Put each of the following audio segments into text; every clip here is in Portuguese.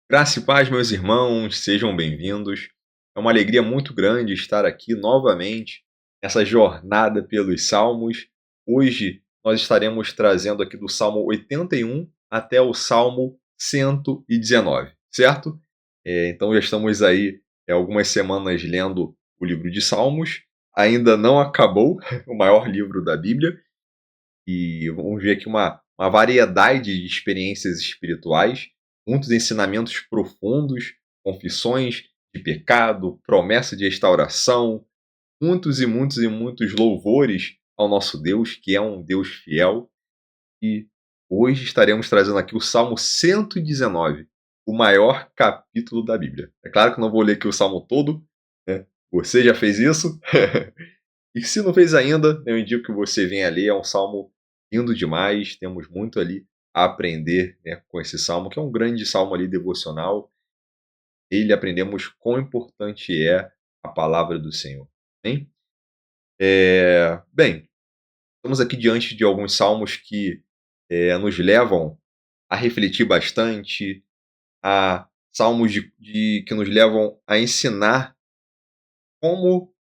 Graça e paz, meus irmãos, sejam bem-vindos. É uma alegria muito grande estar aqui novamente nessa jornada pelos Salmos. Hoje nós estaremos trazendo aqui do Salmo 81 até o Salmo 119, certo? Então já estamos aí algumas semanas lendo o livro de Salmos. Ainda não acabou o maior livro da Bíblia e vamos ver aqui uma variedade de experiências espirituais, muitos ensinamentos profundos, confissões de pecado, promessa de restauração, muitos e muitos e muitos louvores ao nosso Deus, que é um Deus fiel. E hoje estaremos trazendo aqui o Salmo 119, o maior capítulo da Bíblia. É claro que não vou ler aqui o Salmo todo, né? Você já fez isso? E se não fez ainda, eu indico que você venha ler, é um salmo lindo demais, temos muito ali a aprender, né, com esse salmo, que é um grande salmo ali devocional. Ele aprendemos quão importante é a palavra do Senhor. Hein? Bem, estamos aqui diante de alguns salmos que nos levam a refletir bastante, a salmos que nos levam a ensinar como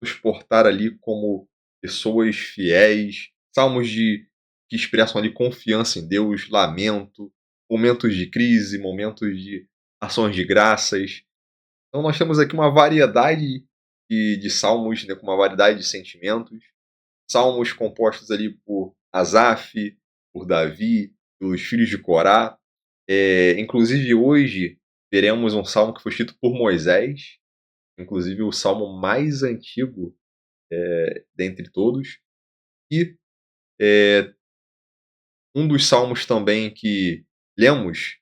nos portar ali como pessoas fiéis, salmos que expressam ali confiança em Deus, lamento, momentos de crise, momentos de ações de graças. Então nós temos aqui uma variedade de salmos, né, com uma variedade de sentimentos, salmos compostos ali por Asaf, por Davi, pelos filhos de Corá. Inclusive hoje veremos um salmo que foi escrito por Moisés, inclusive o salmo mais antigo dentre todos. E um dos salmos também que lemos,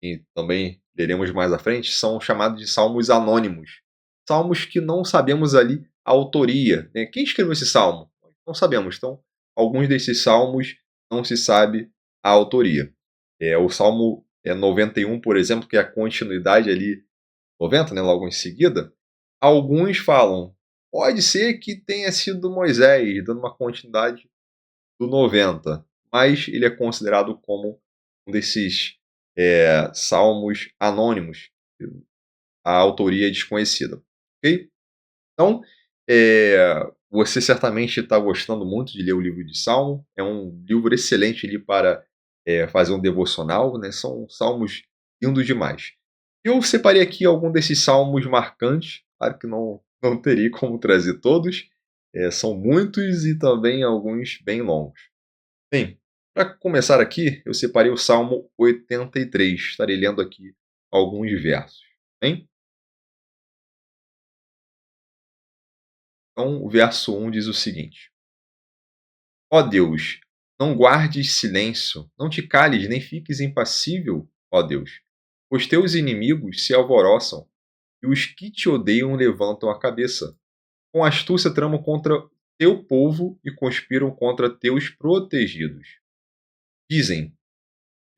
e também leremos mais à frente, são chamados de salmos anônimos. Salmos que não sabemos ali a autoria, né? Quem escreveu esse salmo? Não sabemos. Então, alguns desses salmos não se sabe a autoria. O Salmo 91, por exemplo, que é a continuidade ali, 90, né, logo em seguida, alguns falam, pode ser que tenha sido Moisés, dando uma continuidade do 90, mas ele é considerado como um desses salmos anônimos, a autoria é desconhecida. Ok? Então, você certamente está gostando muito de ler o livro de Salmo, é um livro excelente ali para fazer um devocional, né? São salmos lindos demais. Eu separei aqui algum desses salmos marcantes, claro que não teria como trazer todos, são muitos e também alguns bem longos. Bem, para começar aqui, eu separei o Salmo 83. Estarei lendo aqui alguns versos. Bem? Então, o verso 1 diz o seguinte: Ó Deus, não guardes silêncio, não te cales, nem fiques impassível, ó Deus, pois teus inimigos se alvoroçam e os que te odeiam levantam a cabeça. Com astúcia tramam contra teu povo e conspiram contra teus protegidos. Dizem: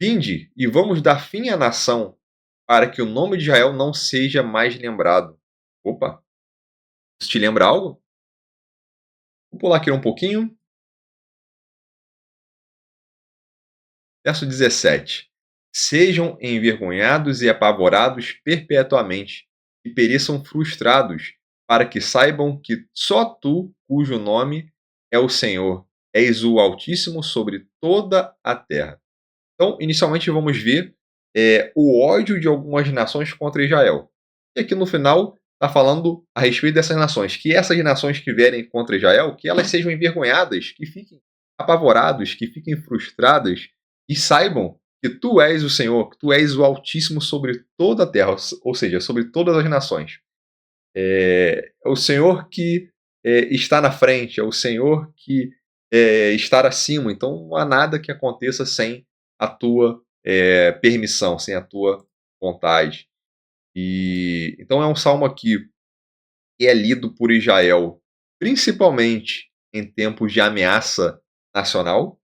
Vinde e vamos dar fim à nação, para que o nome de Israel não seja mais lembrado. Opa, isso te lembra algo? Vou pular aqui um pouquinho. Verso 17. Sejam envergonhados e apavorados perpetuamente, e pereçam frustrados, para que saibam que só tu, cujo nome é o Senhor, és o Altíssimo sobre toda a terra. Então, inicialmente vamos ver o ódio de algumas nações contra Israel. E aqui no final está falando a respeito dessas nações, que essas nações que vierem contra Israel, que elas sejam envergonhadas, que fiquem apavorados, que fiquem frustradas e saibam que tu és o Senhor, que tu és o Altíssimo sobre toda a terra, ou seja, sobre todas as nações. É o Senhor que está na frente, é o Senhor que está acima. Então não há nada que aconteça sem a tua permissão, sem a tua vontade. E então é um salmo aqui que é lido por Israel, principalmente em tempos de ameaça nacional.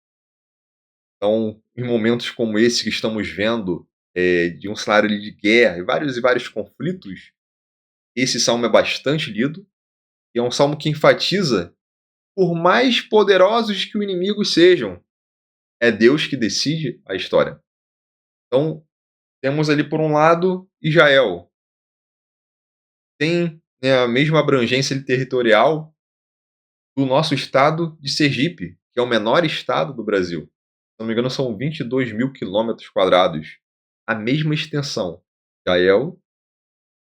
Então, em momentos como esse que estamos vendo, de um cenário de guerra e vários conflitos, esse salmo é bastante lido. E é um salmo que enfatiza, por mais poderosos que os inimigos sejam, é Deus que decide a história. Então, Temos ali, por um lado, Israel. Tem, né, a mesma abrangência ali territorial do nosso estado de Sergipe, que é o menor estado do Brasil. Se não me engano, são 22 mil quilômetros quadrados. A mesma extensão. Israel,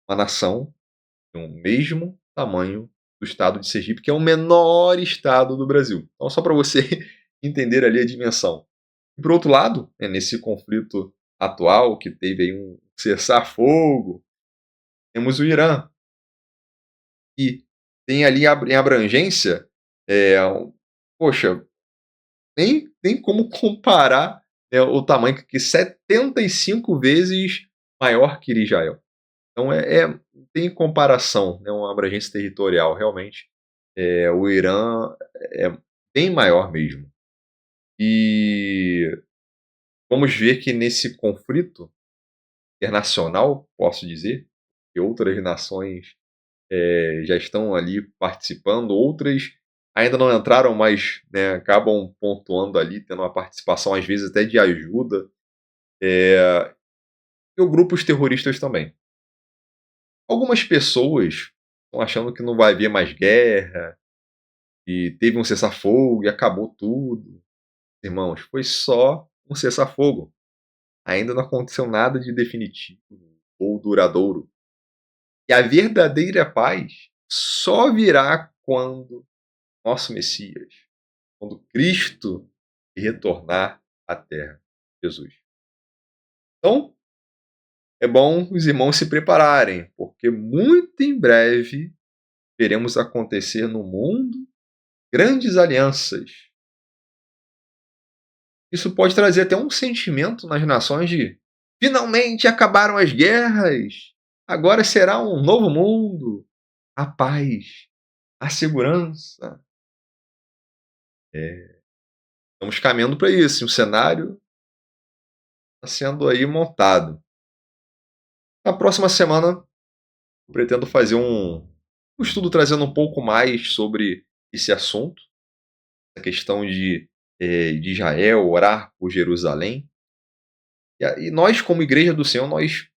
uma nação tem o mesmo tamanho do estado de Sergipe, que é o menor estado do Brasil. Então, só para você entender ali a dimensão. E por outro lado, nesse conflito atual, que teve aí um cessar-fogo, temos o Irã, que tem ali em abrangência, poxa, nem como comparar, o tamanho, que 75 vezes maior que Israel. Então não tem comparação, né, uma abrangência territorial, realmente. O Irã é bem maior mesmo. E vamos ver que nesse conflito internacional, posso dizer, que outras nações já estão ali participando, outras ainda não entraram, mas, né, acabam pontuando ali, tendo uma participação, às vezes até de ajuda, e grupos terroristas também. Algumas pessoas estão achando que não vai haver mais guerra, e teve um cessar-fogo e acabou tudo. Irmãos, foi só um cessar-fogo. Ainda não aconteceu nada de definitivo ou duradouro. E a verdadeira paz só virá quando nosso Messias, quando Cristo retornar à Terra, Jesus. Então, é bom os irmãos se prepararem, porque muito em breve veremos acontecer no mundo grandes alianças. Isso pode trazer até um sentimento nas nações de: finalmente acabaram as guerras, agora será um novo mundo, a paz, a segurança. Estamos caminhando para isso, e o cenário está sendo aí montado. Na próxima semana, eu pretendo fazer um estudo trazendo um pouco mais sobre esse assunto, a questão de Israel, orar por Jerusalém. E nós, como Igreja do Senhor, nós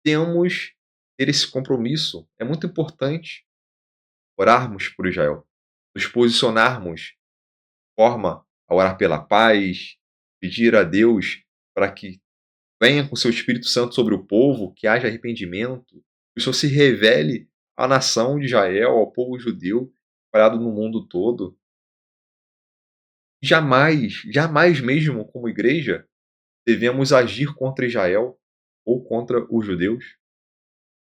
temos ter esse compromisso. É muito importante orarmos por Israel, nos posicionarmos de forma a orar pela paz, pedir a Deus para que venha com seu Espírito Santo sobre o povo, que haja arrependimento, que o Senhor se revele à nação de Israel, ao povo judeu, espalhado no mundo todo. Jamais, jamais mesmo como igreja, devemos agir contra Israel ou contra os judeus.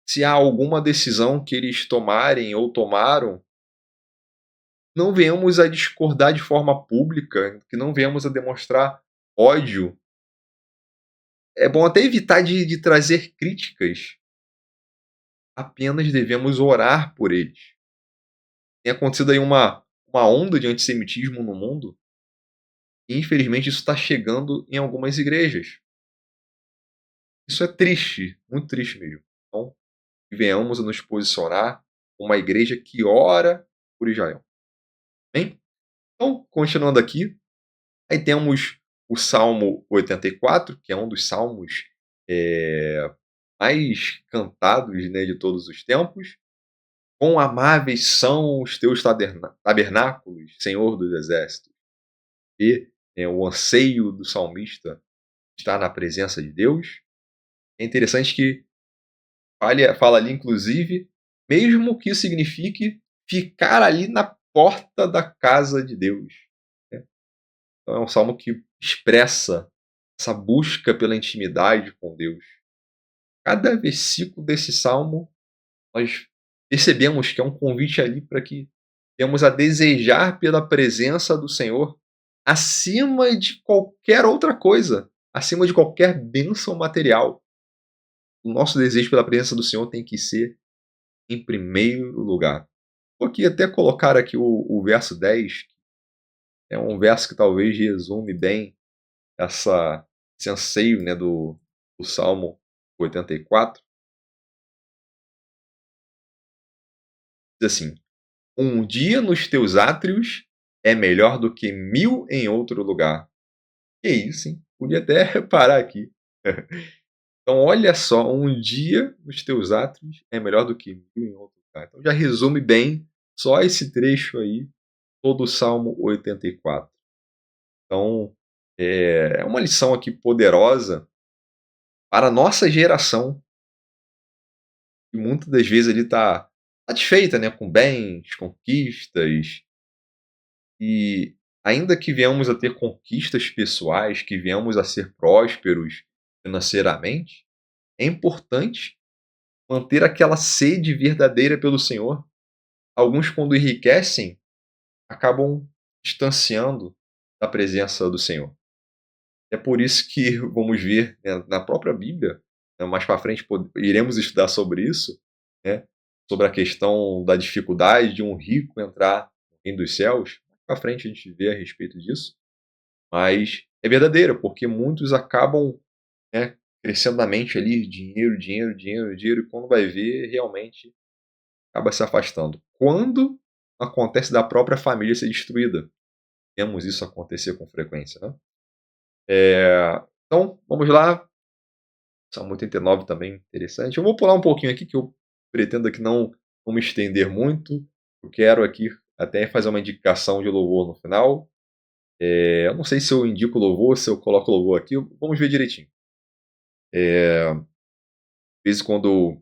Se há alguma decisão que eles tomarem ou tomaram, não venhamos a discordar de forma pública, que não venhamos a demonstrar ódio. É bom até evitar de trazer críticas, apenas devemos orar por eles. Tem acontecido aí uma onda de antissemitismo no mundo, e infelizmente isso está chegando em algumas igrejas. Isso é triste, muito triste mesmo. Então, que venhamos a nos posicionar como uma igreja que ora por Israel. Bem? Então, continuando aqui, aí temos o Salmo 84, que é um dos salmos mais cantados, né, de todos os tempos. Quão amáveis são os teus tabernáculos, Senhor dos exércitos. E o anseio do salmista estar na presença de Deus. É interessante que fala ali, inclusive, mesmo que isso signifique ficar ali na porta da casa de Deus, né? Então é um salmo que expressa essa busca pela intimidade com Deus. Cada versículo desse salmo, nós percebemos que é um convite ali para que temos a desejar pela presença do Senhor acima de qualquer outra coisa, acima de qualquer bênção material. O nosso desejo pela presença do Senhor tem que ser em primeiro lugar. Vou aqui até colocar aqui o verso 10, é um verso que talvez resume bem esse anseio, né, do Salmo 84. Diz assim: um dia nos teus átrios é melhor do que 1000 em outro lugar. Que isso, hein? Podia até parar aqui. Então, olha só, um dia nos teus atos é melhor do que 1000 em outro lugar. Então, já resume bem só esse trecho aí, todo o Salmo 84. Então, é uma lição aqui poderosa para a nossa geração, que muitas das vezes ele está satisfeita, né, com bens, conquistas, e ainda que venhamos a ter conquistas pessoais, que venhamos a ser prósperos financeiramente, é importante manter aquela sede verdadeira pelo Senhor. Alguns, quando enriquecem, acabam distanciando da presença do Senhor. É por isso que vamos ver, né, na própria Bíblia, né, mais para frente iremos estudar sobre isso, né, sobre a questão da dificuldade de um rico entrar no reino dos céus. Mais para frente a gente vê a respeito disso, mas é verdadeira, porque muitos acabam, né, crescendo na mente ali, dinheiro, dinheiro, dinheiro, dinheiro, e quando vai ver, realmente acaba se afastando. Quando acontece da própria família ser destruída, vemos isso acontecer com frequência, né? Então, vamos lá. Salmo 89 também interessante. Eu vou pular um pouquinho aqui, que eu pretendo aqui não me estender muito. Eu quero aqui até fazer uma indicação de louvor no final. Eu não sei se eu indico louvor, se eu coloco louvor aqui. Vamos ver direitinho. Às vezes, quando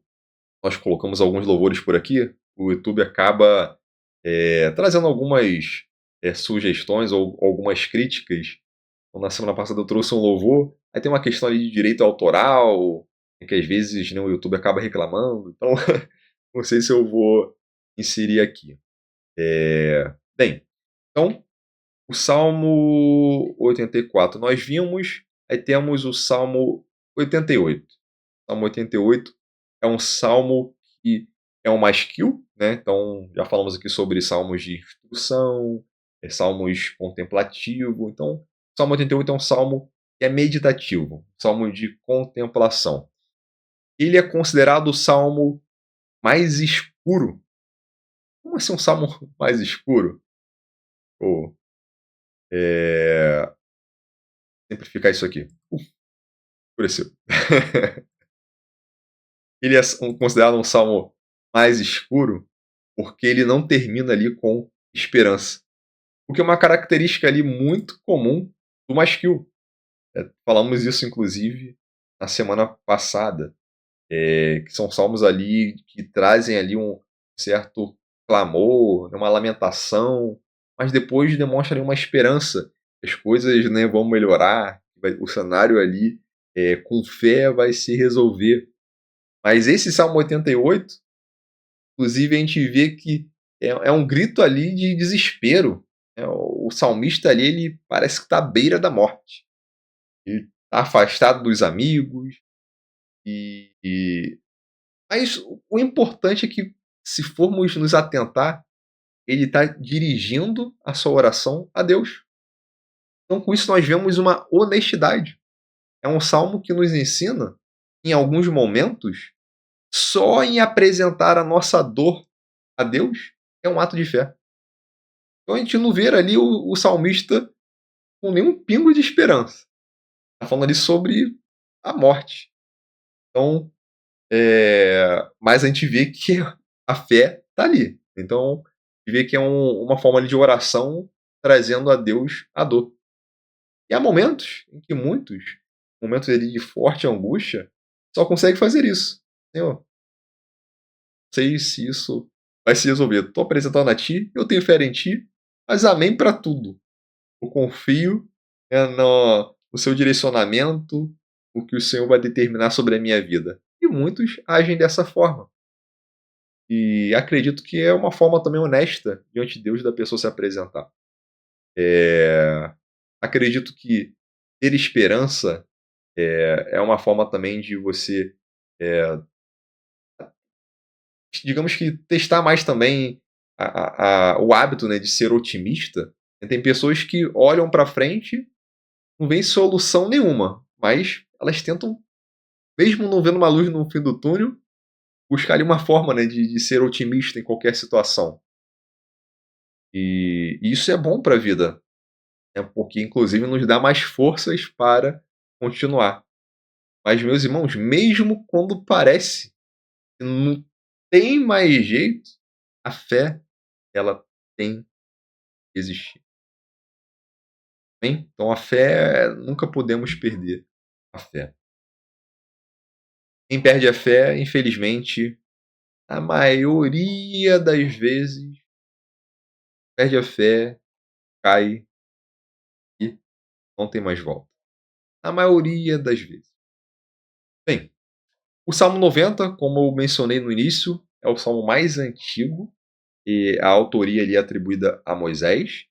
nós colocamos alguns louvores por aqui, o YouTube acaba trazendo algumas sugestões ou algumas críticas. Então, na semana passada eu trouxe um louvor, aí tem uma questão ali de direito autoral, que às vezes, né, o YouTube acaba reclamando, então não sei se eu vou inserir aqui. Bem, então, o Salmo 84 nós vimos, aí temos o Salmo 88. Salmo 88 é um salmo que é um masculino, né? Então, já falamos aqui sobre salmos de instrução, salmos contemplativos. Então, o Salmo 88 é um salmo que é meditativo, um salmo de contemplação. Ele é considerado o salmo mais escuro. Como assim um salmo mais escuro? Vou simplificar isso aqui. Escureceu. Ele é considerado um salmo mais escuro porque ele não termina ali com esperança. O que é uma característica ali muito comum do masculino. Falamos isso, inclusive, na semana passada, que são salmos ali que trazem ali um certo clamor, né, uma lamentação, mas depois demonstram ali uma esperança. As coisas, né, vão melhorar, o cenário ali, com fé, vai se resolver. Mas esse Salmo 88, inclusive, a gente vê que é um grito ali de desespero. Né? O salmista ali, ele parece que está à beira da morte. Ele está afastado dos amigos. Mas o importante é que, se formos nos atentar, ele está dirigindo a sua oração a Deus. Então, com isso, nós vemos uma honestidade. É um salmo que nos ensina, em alguns momentos, só em apresentar a nossa dor a Deus é um ato de fé. Então a gente não vê ali o salmista com nenhum pingo de esperança. Está falando ali sobre a morte. Então, mas a gente vê que a fé está ali. Então, a gente vê que é uma forma ali de oração trazendo a Deus a dor. E há momentos em que momentos ali de forte angústia, só consegue fazer isso. Senhor, não sei se isso vai se resolver. Estou apresentando a Ti, eu tenho fé em Ti, mas amém para tudo. Eu confio, no seu direcionamento, o que o Senhor vai determinar sobre a minha vida. E muitos agem dessa forma. E acredito que é uma forma também honesta diante de Deus da pessoa se apresentar. Acredito que ter esperança é uma forma também de você, eh, digamos que testar mais também o hábito, né, de ser otimista. Tem pessoas que olham para frente, não vem solução nenhuma, mas elas tentam, mesmo não vendo uma luz no fim do túnel, buscar ali uma forma, né, de ser otimista em qualquer situação. E isso é bom para a vida, né, porque inclusive nos dá mais forças para continuar. Mas, meus irmãos, mesmo quando parece que não tem mais jeito, a fé, ela tem que existir. Amém? Então a fé, nunca podemos perder a fé. Quem perde a fé, infelizmente, a maioria das vezes, perde a fé, cai e não tem mais volta. A maioria das vezes. Bem, o Salmo 90, como eu mencionei no início, é o salmo mais antigo e a autoria ali é atribuída a Moisés.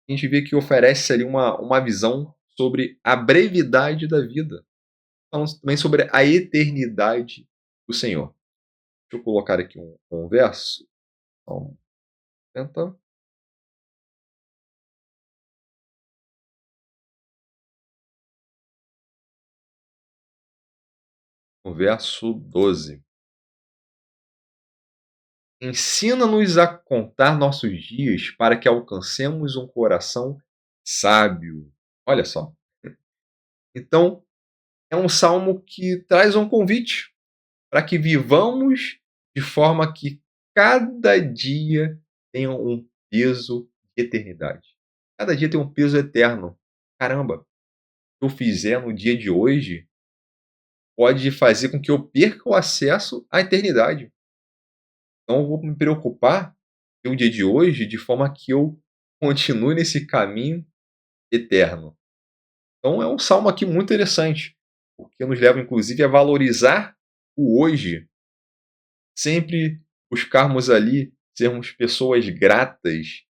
A gente vê que oferece ali uma visão sobre a brevidade da vida. Falando também sobre a eternidade do Senhor. Deixa eu colocar aqui um verso. Salmo 90. No verso 12. Ensina-nos a contar nossos dias para que alcancemos um coração sábio. Olha só. Então, é um salmo que traz um convite para que vivamos de forma que cada dia tenha um peso de eternidade. Cada dia tem um peso eterno. Caramba, o que eu fizer no dia de hoje pode fazer com que eu perca o acesso à eternidade. Então eu vou me preocupar com o dia de hoje de forma que eu continue nesse caminho eterno. Então é um salmo aqui muito interessante, porque nos leva inclusive a valorizar o hoje, sempre buscarmos ali sermos pessoas gratas,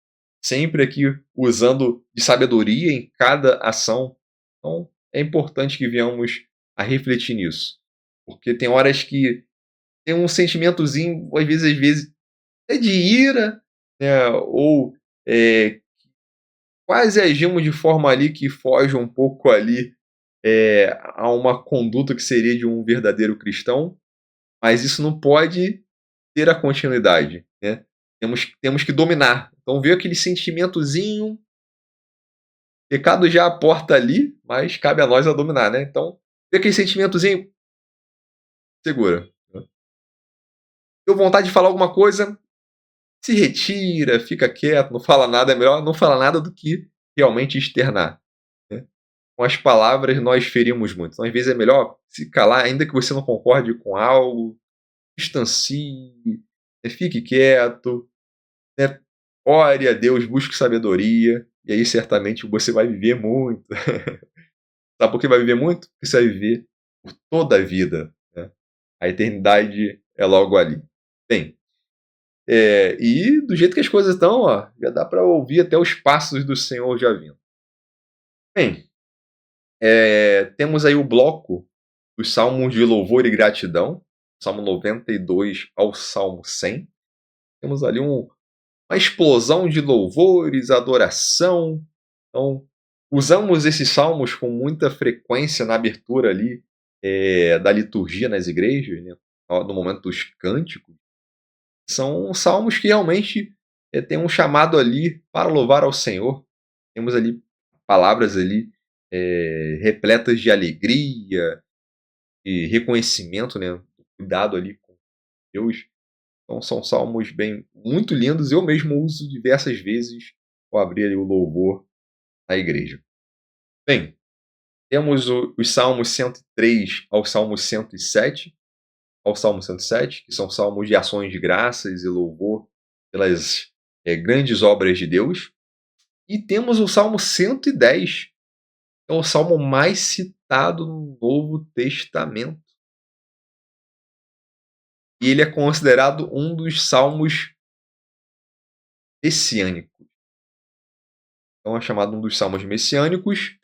sempre aqui usando de sabedoria em cada ação. Então é importante que venhamos a refletir nisso, porque tem horas que tem um sentimentozinho, às vezes é de ira, né, ou quase agimos de forma ali que foge um pouco ali a uma conduta que seria de um verdadeiro cristão, mas isso não pode ter a continuidade, né? Temos que dominar. Então ver aquele sentimentozinho, pecado já aporta ali, mas cabe a nós a dominar, né? Então ver aquele sentimentozinho, segura. Né? Deu vontade de falar alguma coisa, se retira, fica quieto, não fala nada, é melhor não falar nada do que realmente externar. Né? Com as palavras nós ferimos muito. Então, às vezes é melhor se calar, ainda que você não concorde com algo, distancie, né? Fique quieto, né? Ore a Deus, busque sabedoria, e aí certamente você vai viver muito. Sabe por que vai viver muito? Porque você vai viver por toda a vida. Né? A eternidade é logo ali. Bem, e do jeito que as coisas estão, ó, já dá para ouvir até os passos do Senhor já vindo. Bem, temos aí o bloco dos salmos de louvor e gratidão, Salmo 92 ao Salmo 100. Temos ali uma explosão de louvores, adoração. Então, usamos esses salmos com muita frequência na abertura ali da liturgia nas igrejas, né? No momento dos cânticos. São salmos que realmente têm um chamado ali para louvar ao Senhor. Temos ali palavras ali repletas de alegria e reconhecimento, né? Cuidado ali com Deus. Então são salmos bem muito lindos. Eu mesmo uso diversas vezes ao abrir ali o louvor na igreja. Bem, temos os salmos 103 ao salmo 107, que são salmos de ações de graças e louvor pelas grandes obras de Deus. E temos o Salmo 110, que é o salmo mais citado no Novo Testamento. E ele é considerado um dos salmos messiânicos. Então é chamado um dos salmos messiânicos.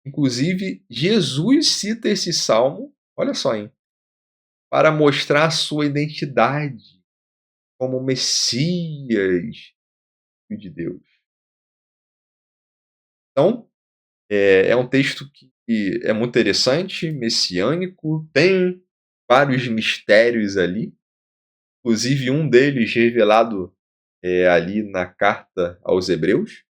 Inclusive, Jesus cita esse salmo, olha só, hein, para mostrar a sua identidade como Messias de Deus. Então, é um texto que é muito interessante, messiânico, tem vários mistérios ali, inclusive um deles revelado ali na carta aos Hebreus,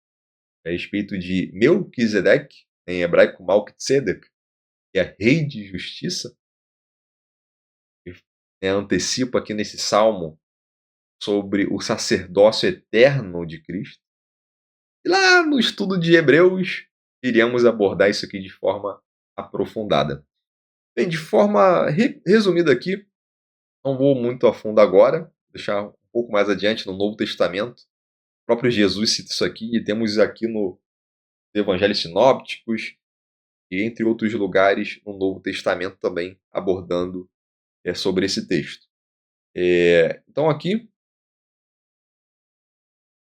a respeito de Melquisedeque, em hebraico Malkitzedek, que que é Rei de Justiça, e, antecipa aqui nesse salmo sobre o sacerdócio eterno de Cristo. E lá no estudo de Hebreus, iremos abordar isso aqui de forma aprofundada. Bem, de forma resumida aqui, não vou muito a fundo agora, vou deixar um pouco mais adiante no Novo Testamento. O próprio Jesus cita isso aqui, e temos aqui no Evangelhos Sinópticos, e entre outros lugares no Novo Testamento também abordando sobre esse texto. Então aqui,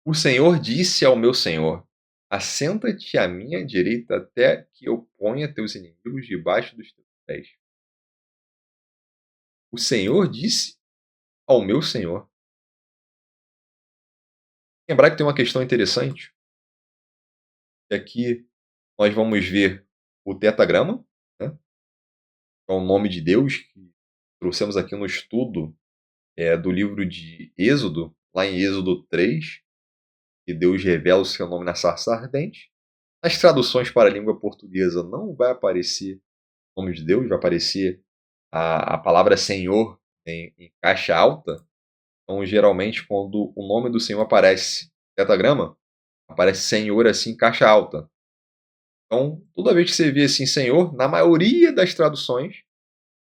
o Senhor disse ao meu Senhor: assenta-te à minha direita até que eu ponha teus inimigos debaixo dos teus pés. O Senhor disse ao meu Senhor. Lembrar que tem uma questão interessante, que aqui nós vamos ver o tetragrama, né, que é o nome de Deus, que trouxemos aqui no estudo do livro de Êxodo, lá em Êxodo 3, que Deus revela o seu nome na sarça ardente. Nas traduções para a língua portuguesa não vai aparecer o nome de Deus, vai aparecer a palavra Senhor em caixa alta. Então, geralmente, quando o nome do Senhor aparece no tetragrama, aparece Senhor assim em caixa alta. Então, toda vez que você vê assim Senhor, na maioria das traduções,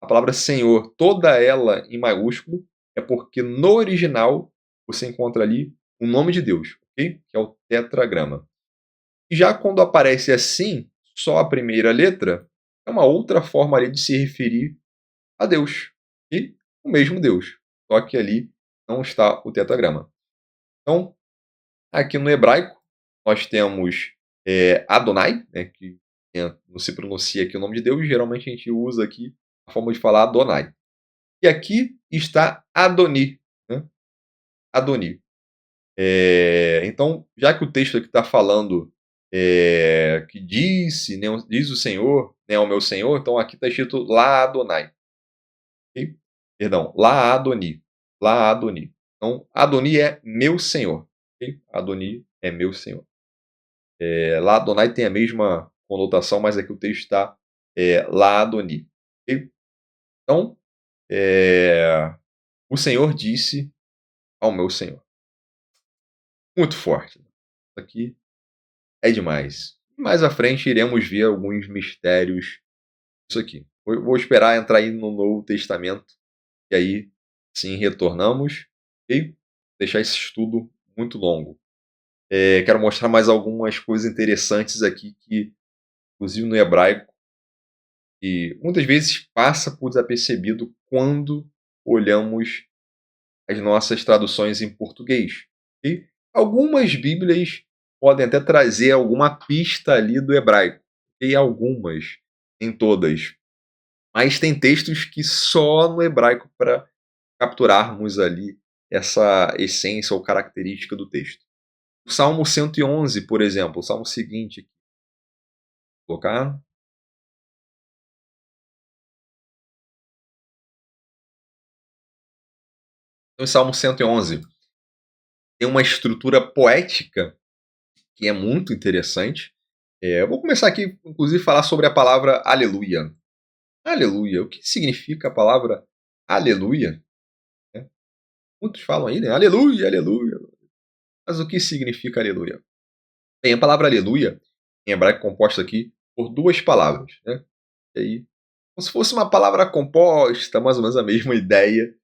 a palavra Senhor, toda ela em maiúsculo, é porque no original você encontra ali o nome de Deus, ok? Que é o tetragrama. E já quando aparece assim, só a primeira letra, é uma outra forma ali de se referir a Deus. E o mesmo Deus. Só que ali não está o tetragrama. Então, aqui no hebraico, nós temos Adonai, né, que não se pronuncia aqui o nome de Deus, geralmente a gente usa aqui a forma de falar Adonai. E aqui está Adoni. Né? Adoni. Então, já que o texto aqui está falando que disse, né, diz o Senhor, né, ao meu Senhor, então aqui está escrito lá Adonai. Okay? Perdão, lá Adoni. Lá Adoni. Então, Adoni é meu Senhor. Okay? Adoni é meu Senhor. Lá Adonai tem a mesma conotação, mas aqui o texto está lá Adoni. Okay? Então, o Senhor disse ao meu Senhor. Muito forte. Isso aqui é demais. Mais à frente iremos ver alguns mistérios disso aqui. Vou esperar entrar aí no Novo Testamento, e aí sim retornamos e deixar esse estudo muito longo. Quero mostrar mais algumas coisas interessantes aqui que, inclusive no hebraico, que muitas vezes passa por desapercebido quando olhamos as nossas traduções em português. E algumas Bíblias podem até trazer alguma pista ali do hebraico. E algumas, nem todas. Mas tem textos que só no hebraico para capturarmos ali essa essência ou característica do texto. O Salmo 111, por exemplo, o salmo seguinte. Vou colocar. O Salmo 111 tem uma estrutura poética que é muito interessante. Eu vou começar aqui, inclusive, a falar sobre a palavra aleluia. Aleluia. O que significa a palavra aleluia? Né? Muitos falam aí, né? Aleluia, aleluia. Mas o que significa aleluia? Bem, a palavra aleluia, em hebraico, é composta aqui por duas palavras. Né? E aí, como se fosse uma palavra composta, mais ou menos a mesma ideia,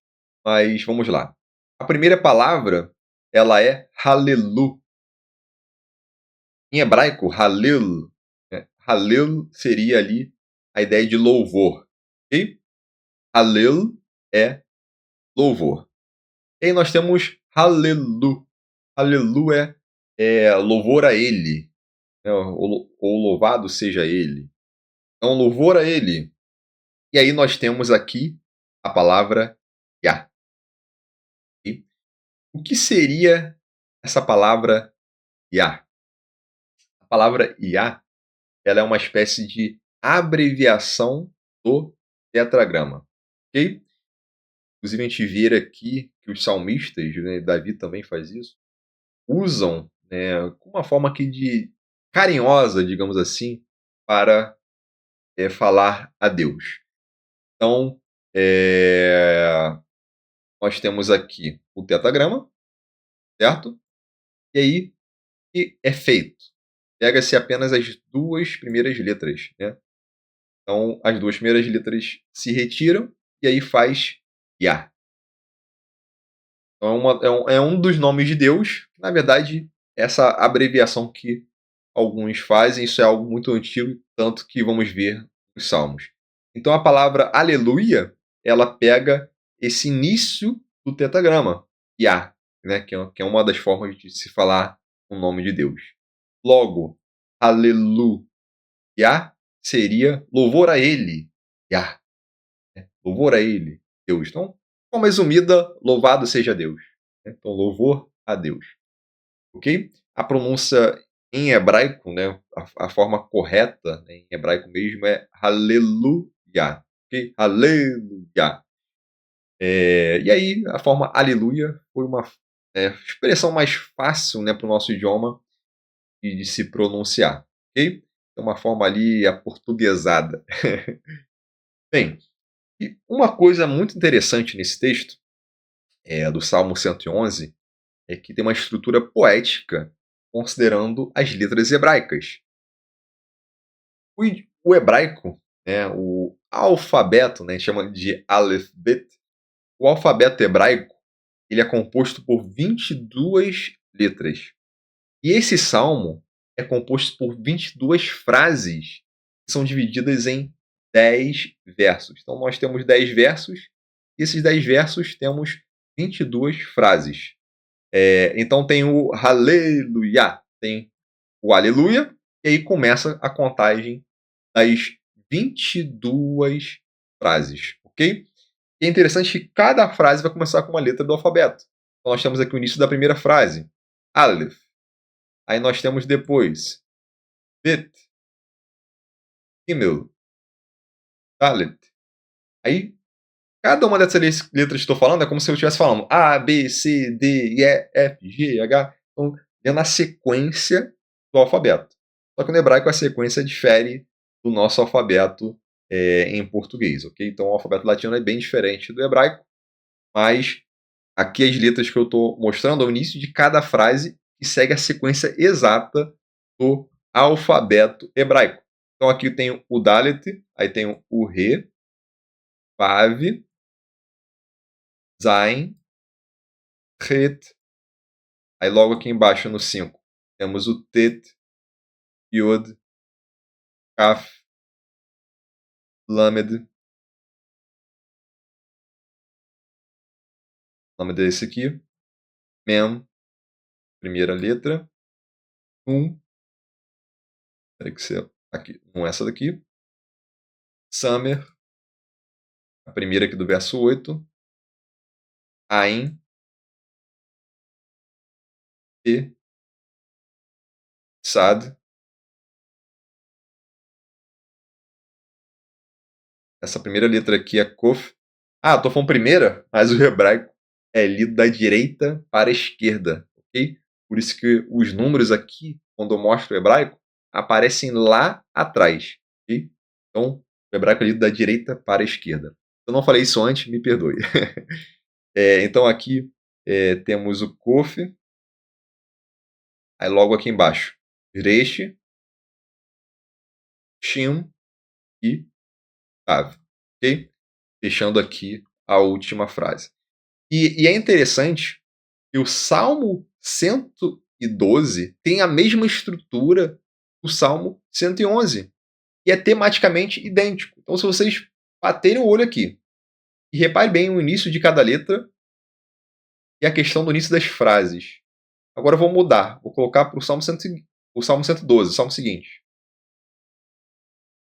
mas vamos lá. A primeira palavra, ela é halelu. Em hebraico, halel, né? Halel seria ali a ideia de louvor. Ok? Halel é louvor. E aí nós temos halelu. Halelu é louvor a ele, né? Ou louvado seja ele. Então, louvor a ele. E aí nós temos aqui a palavra Yah. Ok? O que seria essa palavra Yah? A palavra Yah, ela é uma espécie de abreviação do tetragrama. Ok? Inclusive, a gente vê aqui que os salmistas, né, Davi também faz isso, usam, né, uma forma aqui de carinhosa, digamos assim, para falar a Deus. Então, eh, nós temos aqui o tetagrama, certo? E aí, o que é feito? Pega-se apenas as 2 primeiras letras, né. Então, as 2 primeiras letras se retiram, e aí faz Yah. Então é um dos nomes de Deus, que na verdade, essa abreviação que alguns fazem, isso é algo muito antigo, tanto que vamos ver nos Salmos. Então a palavra aleluia, ela pega esse início do tetagrama, Yah, né, que é uma das formas de se falar o nome de Deus. Logo, aleluia seria louvor a Ele, Yah, né, louvor a Ele, Deus. Então, de forma resumida, louvado seja Deus, né. Então louvor a Deus, ok? A pronúncia em hebraico, né, a forma correta, né, em hebraico mesmo é aleluia, ok? Aleluia. E aí a forma aleluia foi uma expressão mais fácil, né, para o nosso idioma de se pronunciar, ok? É uma forma ali aportuguesada. Bem, e uma coisa muito interessante nesse texto, do Salmo 111, é que tem uma estrutura poética considerando as letras hebraicas. O hebraico, né, o alfabeto, né, a gente chama de Aleph Bet, o alfabeto hebraico, ele é composto por 22 letras. E esse salmo é composto por 22 frases que são divididas em 10 versos. Então nós temos 10 versos, e esses 10 versos temos 22 frases. Então tem o Haleluya, tem o Aleluia, e aí começa a contagem das 22 frases, ok? E é interessante que cada frase vai começar com uma letra do alfabeto. Então nós temos aqui o início da primeira frase, Aleph. Aí nós temos depois, Bet, Gimel, Dalet. Aí, cada uma dessas letras que estou falando é como se eu estivesse falando A, B, C, D, E, F, G, H. Então, é na sequência do alfabeto. Só que no hebraico a sequência difere do nosso alfabeto em português, ok? Então o alfabeto latino é bem diferente do hebraico, mas aqui as letras que eu estou mostrando é o início de cada frase que segue a sequência exata do alfabeto hebraico. Então aqui eu tenho o Dalet, aí tenho o Re, Vav, Zain, Het. Aí logo aqui embaixo no 5 temos o Tet, Yod, Kaf, Lamed. Lamed é esse aqui. Mem, primeira letra. Teria que ser aqui, não essa daqui. Samer, a primeira aqui do verso 8. Ain, E, Sad. Essa primeira letra aqui é Kof. Tô falando primeira, mas o hebraico é lido da direita para a esquerda, ok? Por isso que os números aqui, quando eu mostro o hebraico, aparecem lá atrás, ok? Então, o hebraico é lido da direita para a esquerda. Se eu não falei isso antes, me perdoe. Então aqui temos o Kof, aí logo aqui embaixo, Resh, Shin e Tav, ok? Fechando aqui a última frase. E é interessante que o Salmo 112 tem a mesma estrutura do Salmo 111 e é tematicamente idêntico. Então, se vocês baterem o olho aqui e reparem bem o início de cada letra e a questão do início das frases. Agora eu vou mudar, vou colocar para o Salmo 112, o Salmo seguinte.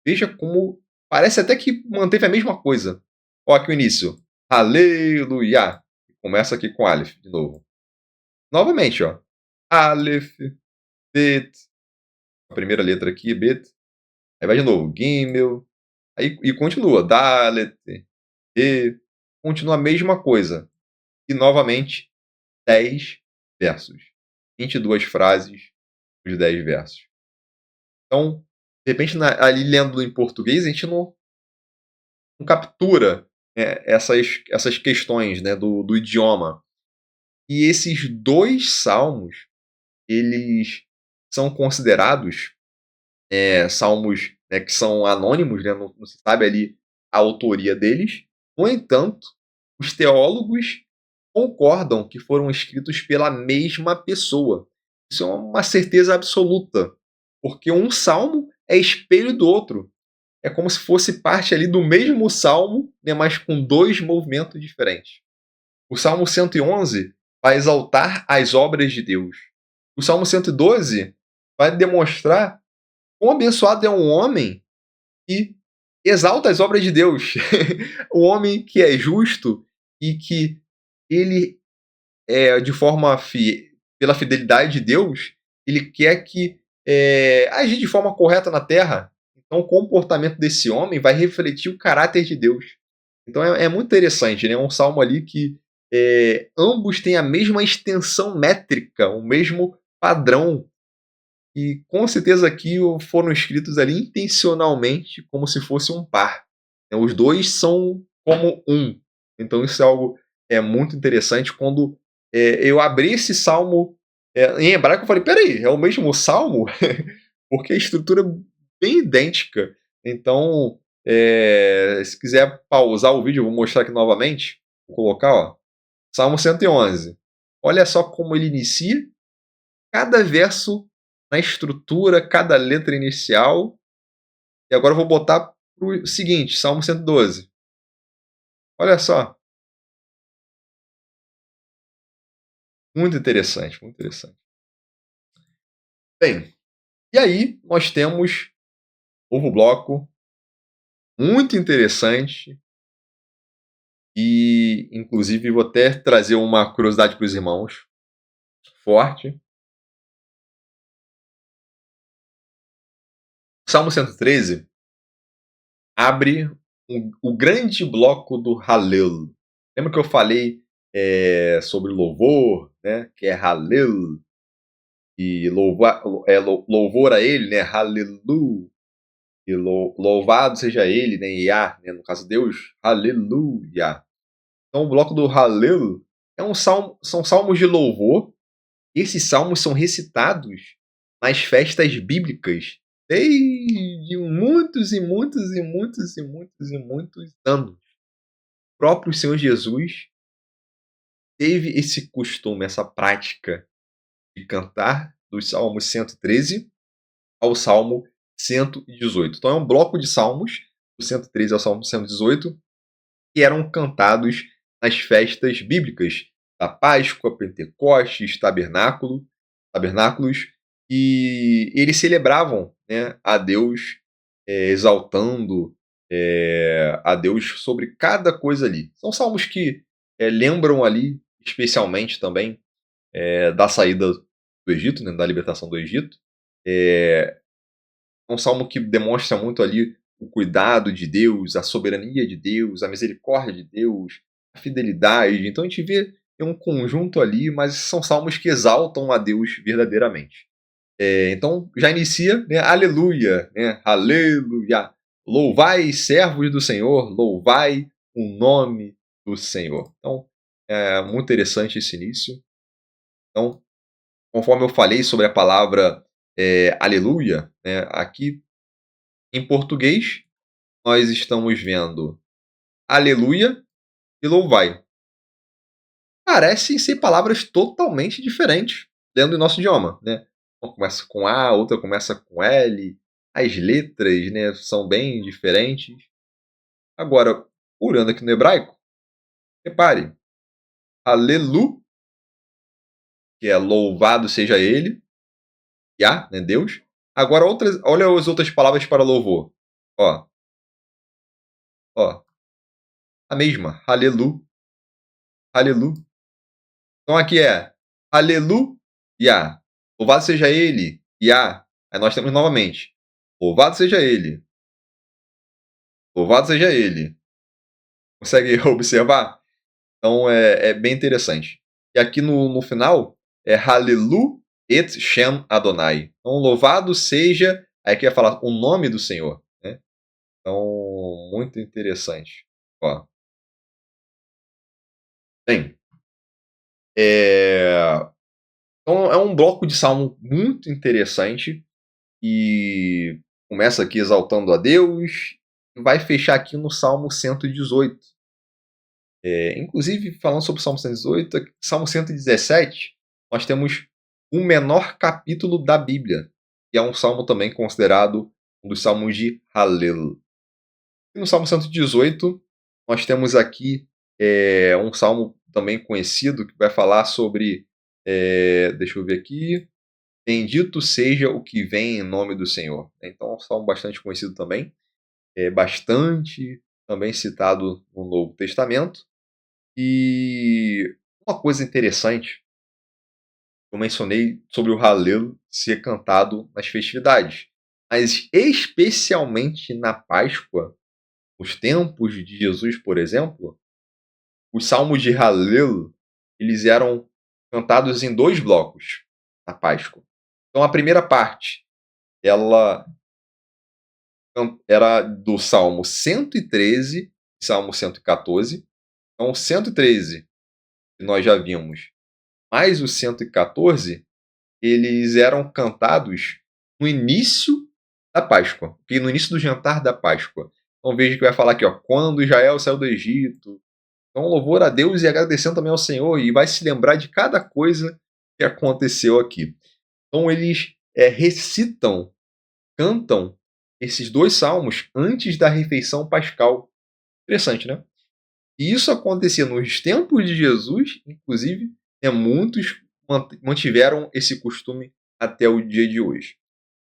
Veja como parece até que manteve a mesma coisa. Olha aqui o início. Aleluia. Começa aqui com Aleph, de novo. Novamente, ó. Aleph, Bet. A primeira letra aqui, Bet. Aí vai de novo. Gimel. Aí, e continua. Dalet. E. Continua a mesma coisa. E novamente, 10 versos. 22 frases, os 10 versos. Então, De repente, ali lendo em português, a gente não captura, né, essas questões, né, do idioma. E esses dois salmos, eles são considerados salmos, né, que são anônimos, né, não se sabe ali a autoria deles. No entanto, os teólogos concordam que foram escritos pela mesma pessoa. Isso é uma certeza absoluta, porque um salmo é espelho do outro. É como se fosse parte ali do mesmo salmo, né, mas com dois movimentos diferentes. O Salmo 111 vai exaltar as obras de Deus. O Salmo 112 vai demonstrar quão abençoado é um homem que exalta as obras de Deus. Um homem que é justo e que ele, de forma pela fidelidade de Deus, ele quer que agir de forma correta na terra. Então, o comportamento desse homem vai refletir o caráter de Deus. Então, é muito interessante, né? Um salmo ali que ambos têm a mesma extensão métrica, o mesmo padrão. E com certeza aqui foram escritos ali intencionalmente como se fosse um par. Os dois são como um. Então isso é algo muito interessante. Quando eu abri esse salmo em hebraico, eu falei, peraí, é o mesmo salmo? Porque a estrutura é bem idêntica. Então, se quiser pausar o vídeo, eu vou mostrar aqui novamente. Vou colocar, ó, Salmo 111. Olha só como ele inicia. Cada verso na estrutura, cada letra inicial. E agora eu vou botar pro seguinte, Salmo 112. Olha só. Muito interessante, muito interessante. Bem, e aí nós temos um novo bloco muito interessante e, inclusive, vou até trazer uma curiosidade para os irmãos. Forte. Salmo 113 abre o grande bloco do Hallel. Lembra que eu falei sobre louvor, né? Que é Hallel, e louvor a ele, né? Hallelu, e louvado seja ele, né? Yah, né? No caso Deus, Aleluia. Então o bloco do Hallel são salmos de louvor. Esses salmos são recitados nas festas bíblicas desde muitos e muitos e muitos e muitos e muitos anos. O próprio Senhor Jesus teve esse costume, essa prática de cantar dos Salmos 113 ao Salmo 118. Então é um bloco de salmos, do 113 ao Salmo 118, que eram cantados nas festas bíblicas da Páscoa, Pentecostes, tabernáculos, e eles celebravam, né, a Deus, exaltando a Deus sobre cada coisa ali. São salmos que lembram ali, especialmente também, da saída do Egito, né, da libertação do Egito. É um salmo que demonstra muito ali o cuidado de Deus, a soberania de Deus, a misericórdia de Deus, a fidelidade. Então a gente vê um conjunto ali, mas são salmos que exaltam a Deus verdadeiramente. Então já inicia, né, aleluia, né, aleluia. Louvai, servos do Senhor, louvai o nome do Senhor. Então é muito interessante esse início. Então, conforme eu falei sobre a palavra aleluia, né, aqui em português, nós estamos vendo aleluia e louvai. Parecem ser palavras totalmente diferentes dentro do nosso idioma, né? Uma começa com A, outra começa com L. As letras, né, são bem diferentes. Agora, olhando aqui no hebraico, repare, alelu, que é louvado seja ele, Yah, né, Deus. Agora, olha as outras palavras para louvor. Ó, ó, a mesma, alelu, alelu. Então aqui é aleluia. Louvado seja ele. Yah. Aí nós temos novamente. Louvado seja ele. Louvado seja ele. Consegue observar? Então é bem interessante. E aqui no final é Hallelu et Shem Adonai. Então louvado seja Aí aqui vai falar o nome do Senhor, né? Então, muito interessante. Ó, bem, é... então é um bloco de salmo muito interessante e começa aqui exaltando a Deus e vai fechar aqui no Salmo 118. Inclusive, falando sobre o Salmo 118, Salmo 117, nós temos o menor capítulo da Bíblia, e é um salmo também considerado um dos salmos de Halel. E no Salmo 118, nós temos aqui um salmo também conhecido que vai falar sobre, deixa eu ver aqui, bendito seja o que vem em nome do Senhor. Então é um salmo bastante conhecido também, bastante também citado no Novo Testamento. E uma coisa interessante, eu mencionei sobre o Halel ser cantado nas festividades, mas especialmente na Páscoa, nos tempos de Jesus, por exemplo, os salmos de Halel, eles eram cantados em 2 blocos na Páscoa. Então a primeira parte, ela era do Salmo 113 e Salmo 114. Então o 113, que nós já vimos, mais o 114, eles eram cantados no início da Páscoa, okay? No início do jantar da Páscoa. Então veja que vai falar aqui, ó, quando Israel saiu do Egito. Então louvor a Deus e agradecendo também ao Senhor, e vai se lembrar de cada coisa que aconteceu aqui. Então eles recitam, cantam esses 2 salmos antes da refeição pascal. Interessante, né? E isso acontecia nos tempos de Jesus, inclusive, muitos mantiveram esse costume até o dia de hoje.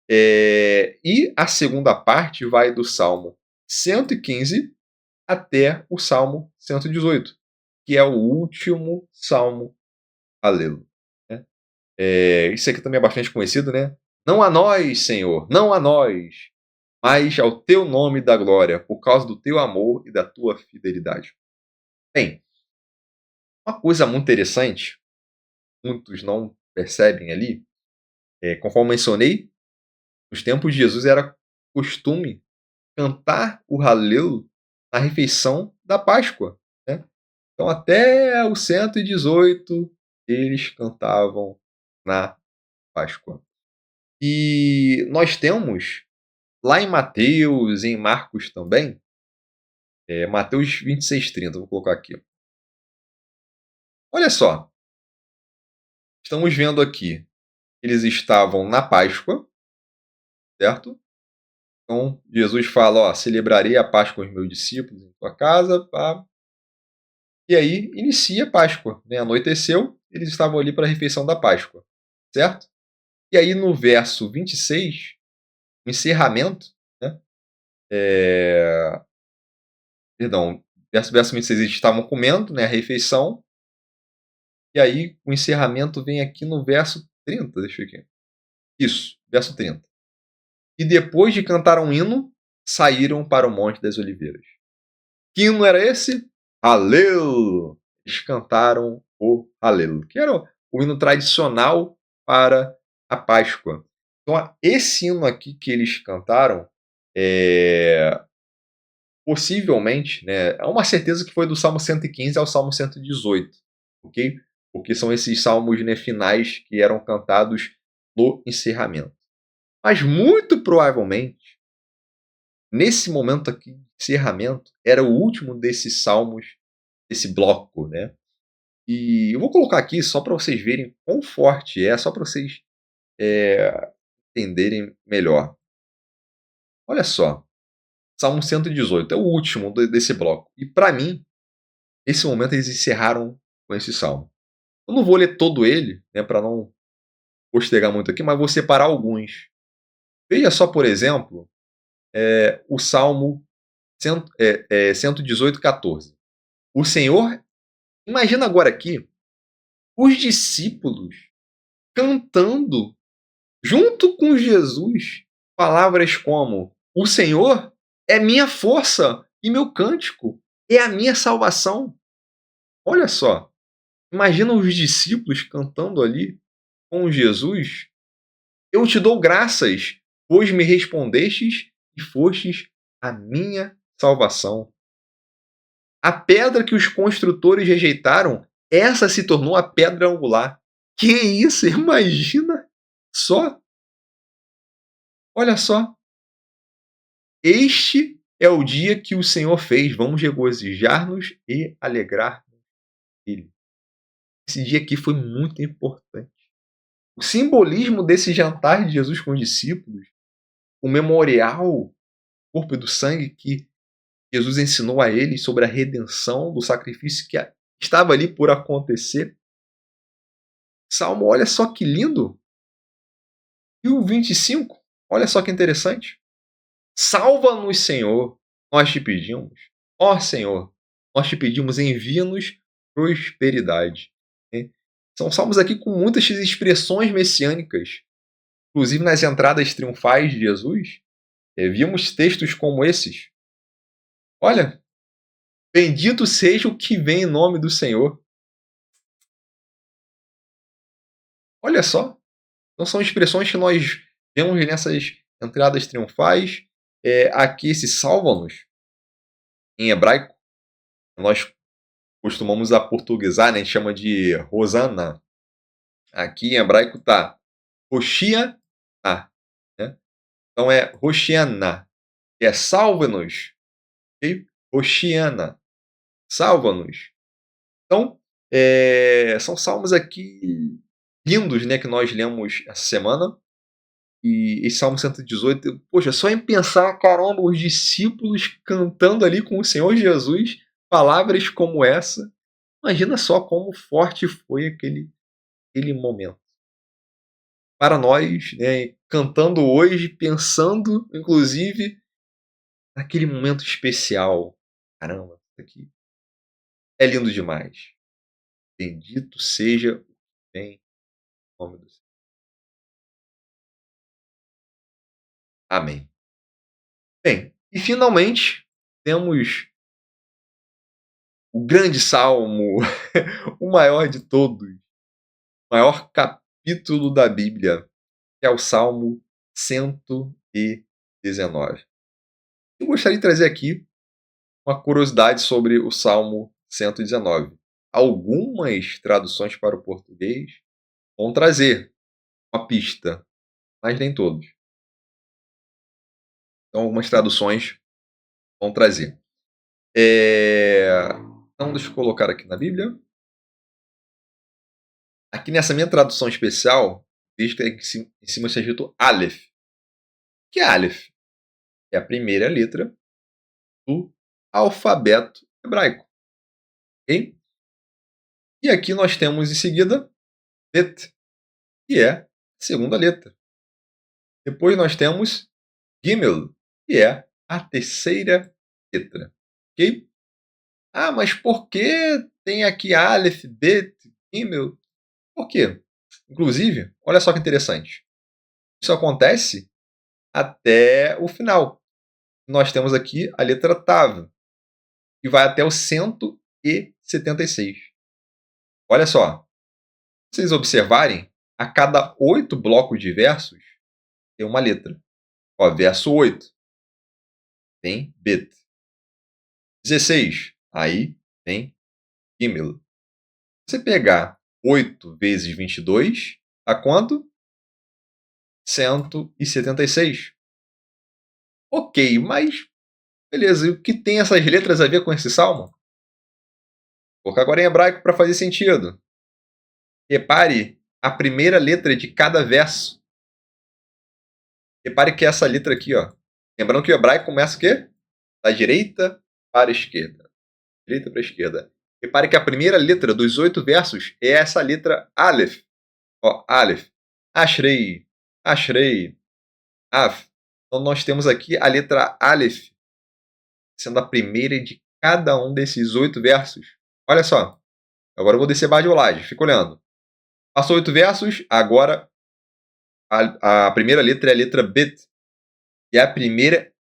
E a segunda parte vai do Salmo 115 até o Salmo 118, que é o último Salmo Alelo. Né? Isso aqui também é bastante conhecido, né? Não a nós, Senhor, não a nós, mas ao teu nome da glória, por causa do teu amor e da tua fidelidade. Bem, uma coisa muito interessante, muitos não percebem ali, conforme mencionei, nos tempos de Jesus era costume cantar o Halel na refeição da Páscoa. Né? Então, até o 118, eles cantavam na Páscoa. E nós temos, lá em Mateus, em Marcos também, Mateus 26:30, vou colocar aqui. Olha só, estamos vendo aqui, eles estavam na Páscoa, certo? Então, Jesus fala, ó, celebrarei a Páscoa com os meus discípulos em tua casa, pá. E aí, inicia a Páscoa, né? Anoiteceu, eles estavam ali para a refeição da Páscoa, certo? E aí, no verso 26, o encerramento, né? Perdão, verso 26, eles estavam comendo, né, a refeição, e aí o encerramento vem aqui no verso 30, deixa eu ver aqui. Isso, verso 30. E depois de cantar um hino, saíram para o Monte das Oliveiras. Que hino era esse? Halel! Eles cantaram o Halel, que era o hino tradicional para a Páscoa. Então, esse hino aqui que eles cantaram, possivelmente, né, é uma certeza que foi do Salmo 115 ao Salmo 118, ok? Porque são esses salmos, né, finais que eram cantados no encerramento. Mas muito provavelmente, nesse momento aqui de encerramento, era o último desses salmos, desse bloco, né? E eu vou colocar aqui só para vocês verem quão forte é, só para vocês entenderem melhor. Olha só, Salmo 118 é o último desse bloco. E para mim, esse momento eles encerraram com esse salmo. Eu não vou ler todo ele, né, para não postergar muito aqui, mas vou separar alguns. Veja só, por exemplo, o Salmo 118:14. O Senhor, imagina agora aqui, os discípulos cantando junto com Jesus palavras como: o Senhor é minha força e meu cântico, é a minha salvação. Olha só, imagina os discípulos cantando ali com Jesus: eu te dou graças, pois me respondestes e fostes a minha salvação. A pedra que os construtores rejeitaram, essa se tornou a pedra angular. Que isso? Imagina só! Olha só. Este é o dia que o Senhor fez. Vamos regozijar-nos e alegrar nele. Esse dia aqui foi muito importante. O simbolismo desse jantar de Jesus com os discípulos, o memorial, o corpo e do sangue que Jesus ensinou a eles sobre a redenção do sacrifício que estava ali por acontecer. Salmo, olha só que lindo. E o 25, olha só que interessante. Salva-nos, Senhor, nós te pedimos. Ó Senhor, nós te pedimos, envia-nos prosperidade. São salmos aqui com muitas expressões messiânicas. Inclusive nas entradas triunfais de Jesus, vimos textos como esses. Olha, bendito seja o que vem em nome do Senhor. Olha só, então são expressões que nós vemos nessas entradas triunfais. Aqui esse salva-nos, em hebraico, nós costumamos aportuguesar, né? A gente chama de Rosana. Aqui em hebraico está Hoshiana, né? Então é Hoshiana, que é salva-nos. Okay? Hoshiana, salva-nos. Então, são salmos aqui lindos, né, que nós lemos essa semana. E esse Salmo 118, poxa, só em pensar, caramba, os discípulos cantando ali com o Senhor Jesus, palavras como essa, imagina só como forte foi aquele momento. Para nós, né, cantando hoje, pensando, inclusive, naquele momento especial. Caramba, isso aqui é lindo demais. Bendito seja o que vem em nome do Senhor. Amém. Bem, e finalmente temos o grande salmo, o maior de todos, o maior capítulo da Bíblia, que é o Salmo 119. Eu gostaria de trazer aqui uma curiosidade sobre o Salmo 119. Algumas traduções para o português vão trazer uma pista, mas nem todos. Então, algumas traduções vão trazer. Então, deixa eu colocar aqui na Bíblia. Aqui nessa minha tradução especial, vejo que em cima está escrito Aleph. O que é Aleph? É a primeira letra do alfabeto hebraico. Okay? E aqui nós temos em seguida Bet, que é a segunda letra. Depois nós temos Gimel, que é a terceira letra. Ok? Ah, mas por que tem aqui Aleph, Bet, Gimel? Por quê? Inclusive, olha só que interessante. Isso acontece até o final. Nós temos aqui a letra Tav, que vai até o 176. Olha só, se vocês observarem, a cada 8 blocos de versos tem uma letra. Ó, verso 8 tem Bet. 16, aí tem Gimel. Se você pegar 8 vezes 22, dá quanto? 176. Ok, mas beleza, e o que tem essas letras a ver com esse salmo? Vou colocar agora em hebraico para fazer sentido. Repare a primeira letra de cada verso. Repare que essa letra aqui, ó. Lembrando que o hebraico começa o quê? Da direita para a esquerda. Direita para a esquerda. Repare que a primeira letra dos 8 versos é essa letra Aleph. Ó, Aleph. Ashrei. Ashrei. Av. Então nós temos aqui a letra Aleph sendo a primeira de cada um desses 8 versos. Olha só. Agora eu vou descer barra de rolagem. Fica olhando. Passou 8 versos, agora a primeira letra é a letra Bet. E é a primeira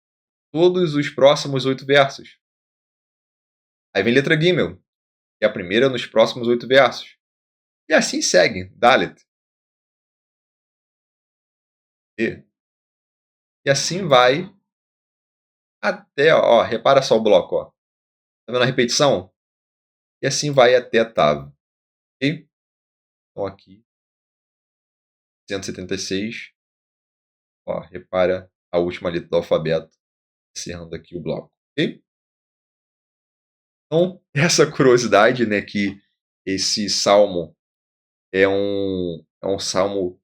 todos os próximos 8 versos. Aí vem a letra Gimel, que é a primeira nos próximos 8 versos. E assim segue, Dalet. E E assim vai até, ó, repara só o bloco, ó. Tá vendo a repetição? E assim vai até Tav, ok? Então aqui, 176, ó, repara a última letra do alfabeto, encerrando aqui o bloco, ok? Então, essa curiosidade, né, que esse salmo é um salmo,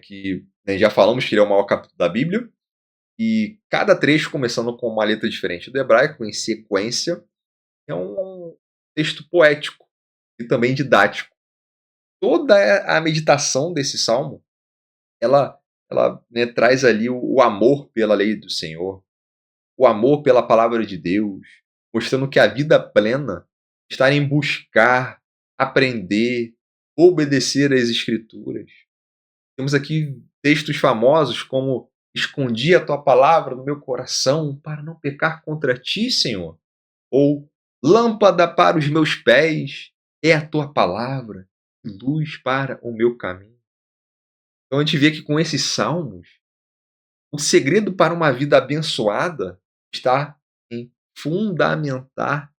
que, né, já falamos que ele é o maior capítulo da Bíblia, e cada trecho começando com uma letra diferente do hebraico, em sequência, é um texto poético e também didático. Toda a meditação desse salmo, ela né, traz ali o amor pela lei do Senhor, o amor pela palavra de Deus, mostrando que a vida plena está em buscar, aprender, obedecer às Escrituras. Temos aqui textos famosos como: escondi a tua palavra no meu coração para não pecar contra ti, Senhor. Ou: lâmpada para os meus pés é a tua palavra, e luz para o meu caminho. Então a gente vê que com esses salmos, o segredo para uma vida abençoada está em fundamentar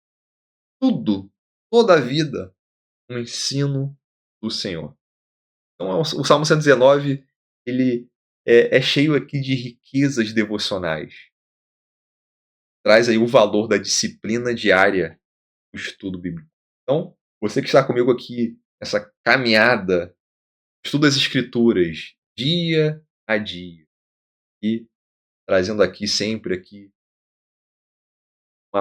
tudo, toda a vida, no ensino do Senhor. Então o Salmo 119, ele é cheio aqui de riquezas devocionais. Traz aí o valor da disciplina diária do estudo bíblico. Então, você que está comigo aqui, essa caminhada, estuda as escrituras dia a dia e trazendo aqui sempre aqui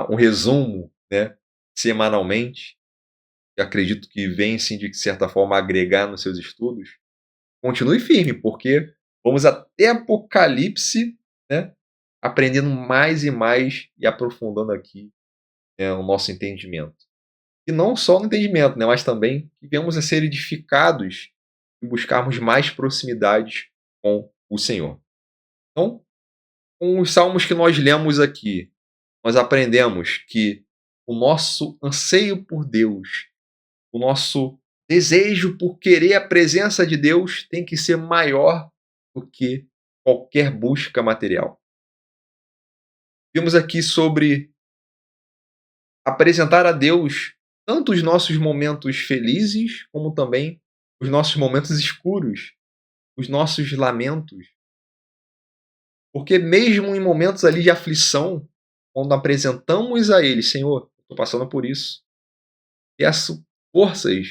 um resumo, né, semanalmente, que acredito que vem sim de certa forma agregar nos seus estudos. Continue firme, porque vamos até Apocalipse, né, aprendendo mais e mais e aprofundando aqui, né, o nosso entendimento. E não só no entendimento, né, mas também que venhamos a ser edificados e buscarmos mais proximidade com o Senhor. Então, com os salmos que nós lemos aqui, nós aprendemos que o nosso anseio por Deus, o nosso desejo por querer a presença de Deus tem que ser maior do que qualquer busca material. Vimos aqui sobre apresentar a Deus tanto os nossos momentos felizes, como também os nossos momentos escuros, os nossos lamentos. Porque mesmo em momentos ali de aflição, quando apresentamos a Ele: Senhor, estou passando por isso, peço forças,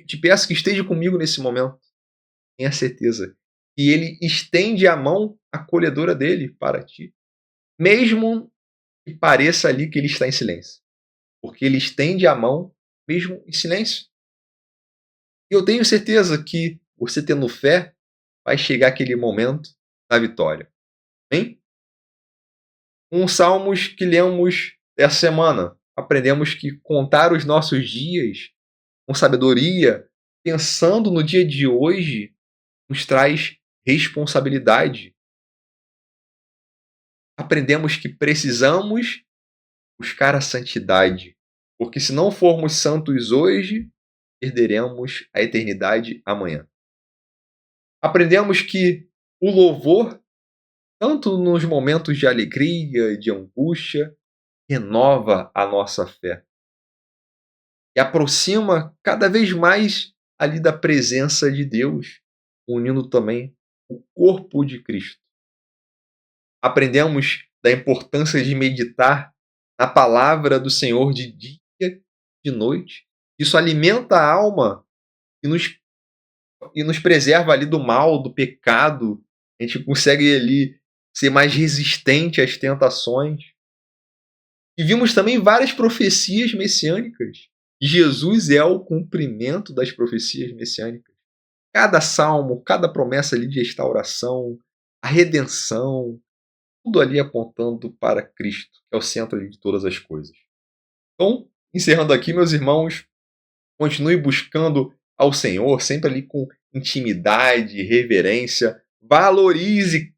te peço que esteja comigo nesse momento. Tenha certeza que Ele estende a mão acolhedora dele para ti, mesmo que pareça ali que Ele está em silêncio, porque Ele estende a mão mesmo em silêncio. E eu tenho certeza que você, tendo fé, vai chegar aquele momento da vitória. Hein? Com os salmos que lemos essa semana, aprendemos que contar os nossos dias com sabedoria, pensando no dia de hoje, nos traz responsabilidade. Aprendemos que precisamos buscar a santidade, porque se não formos santos hoje, perderemos a eternidade amanhã. Aprendemos que o louvor, tanto nos momentos de alegria, de angústia, renova a nossa fé e aproxima cada vez mais ali da presença de Deus, unindo também o corpo de Cristo. Aprendemos da importância de meditar na palavra do Senhor de dia e de noite. Isso alimenta a alma e nos preserva ali do mal, do pecado. A gente consegue ali ser mais resistente às tentações. E vimos também várias profecias messiânicas. Jesus é o cumprimento das profecias messiânicas. Cada salmo, cada promessa ali de restauração, a redenção, tudo ali apontando para Cristo, que é o centro ali de todas as coisas. Então, encerrando aqui, meus irmãos, continue buscando ao Senhor, sempre ali com intimidade, reverência. Valorize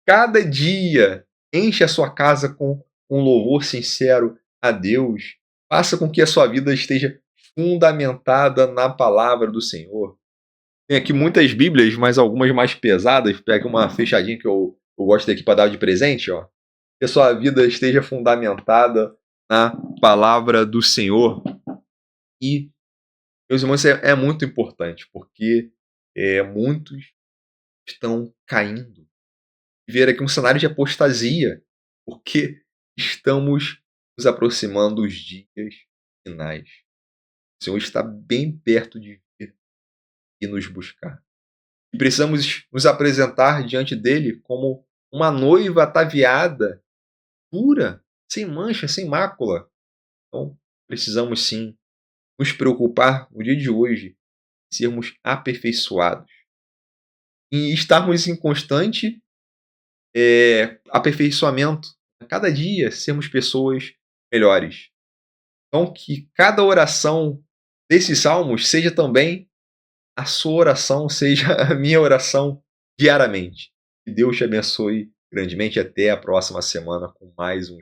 cada dia. Enche a sua casa com um louvor sincero a Deus. Faça com que a sua vida esteja fundamentada na palavra do Senhor. Tem aqui muitas Bíblias, mas algumas mais pesadas. Pega uma fechadinha que eu eu gosto daqui para dar de presente, ó. Que a sua vida esteja fundamentada na palavra do Senhor. E, meus irmãos, é muito importante, porque muitos estão caindo. Ver aqui um cenário de apostasia, porque estamos nos aproximando dos dias finais. O Senhor está bem perto de vir e nos buscar. E precisamos nos apresentar diante dele como uma noiva ataviada, pura, sem mancha, sem mácula. Então, precisamos sim nos preocupar no dia de hoje, sermos aperfeiçoados e estarmos em constante aperfeiçoamento. A cada dia sermos pessoas melhores. Então, que cada oração desses salmos seja também a sua oração, seja a minha oração diariamente. Que Deus te abençoe grandemente. Até a próxima semana com mais um